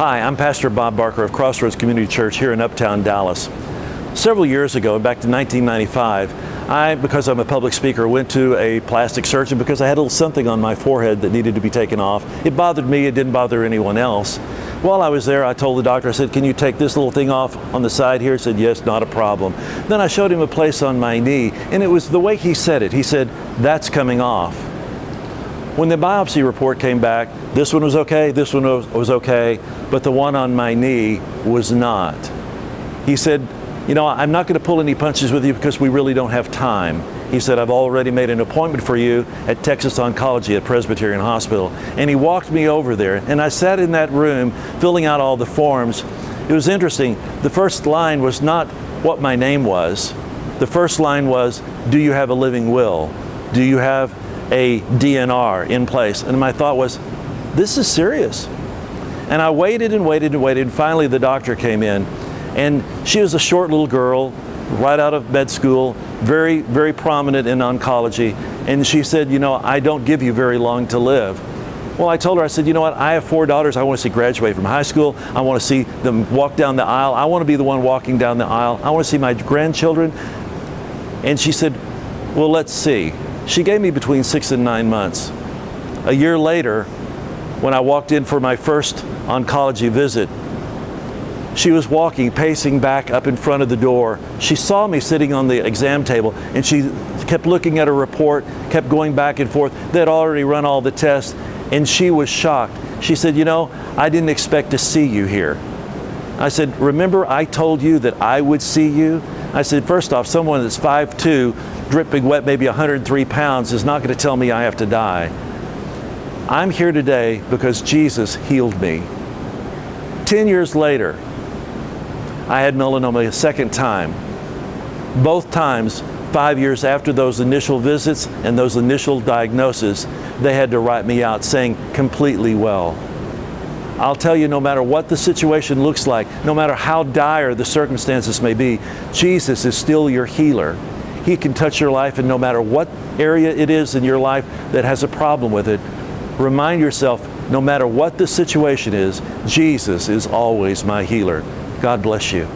Hi, I'm Pastor Bob Barker of Crossroads Community Church here in Uptown Dallas. Several years ago, back to 1995, because I'm a public speaker, went to a plastic surgeon because I had a little something on my forehead that needed to be taken off. It bothered me, it didn't bother anyone else. While I was there, I told the doctor, I said, "Can you take this little thing off on the side here?" He said, "Yes, not a problem." Then I showed him a place on my knee, and it was the way he said it. He said, "That's coming off." When the biopsy report came back, this one was okay, this one was okay, but the one on my knee was not. He said, "You know, I'm not going to pull any punches with you because we really don't have time." He said, "I've already made an appointment for you at Texas Oncology at Presbyterian Hospital." And he walked me over there, and I sat in that room filling out all the forms. It was interesting. The first line was not what my name was. The first line was, "Do you have a living will? Do you have a DNR in place?" And my thought was, this is serious. And I waited and waited and waited, and finally the doctor came in. And she was a short little girl, right out of med school, very, very prominent in oncology. And she said, "You know, I don't give you very long to live." Well, I told her, I said, "You know what, I have 4 daughters. I want to see graduate from high school. I want to see them walk down the aisle. I want to be the one walking down the aisle. I want to see my grandchildren." And she said, "Well, let's see." She gave me between 6 and 9 months. A year later, when I walked in for my first oncology visit, she was walking, pacing back up in front of the door. She saw me sitting on the exam table, and she kept looking at her report, kept going back and forth. They'd already run all the tests, and she was shocked. She said, "You know, I didn't expect to see you here." I said, "Remember I told you that I would see you?" I said, "First off, someone that's 5'2", dripping wet, maybe 103 pounds, is not going to tell me I have to die. I'm here today because Jesus healed me." 10 years later, I had melanoma a second time. Both times, 5 years after those initial visits and those initial diagnoses, they had to write me out saying completely well. I'll tell you, no matter what the situation looks like, no matter how dire the circumstances may be, Jesus is still your healer. He can touch your life, and no matter what area it is in your life that has a problem with it, remind yourself, no matter what the situation is, Jesus is always my healer. God bless you.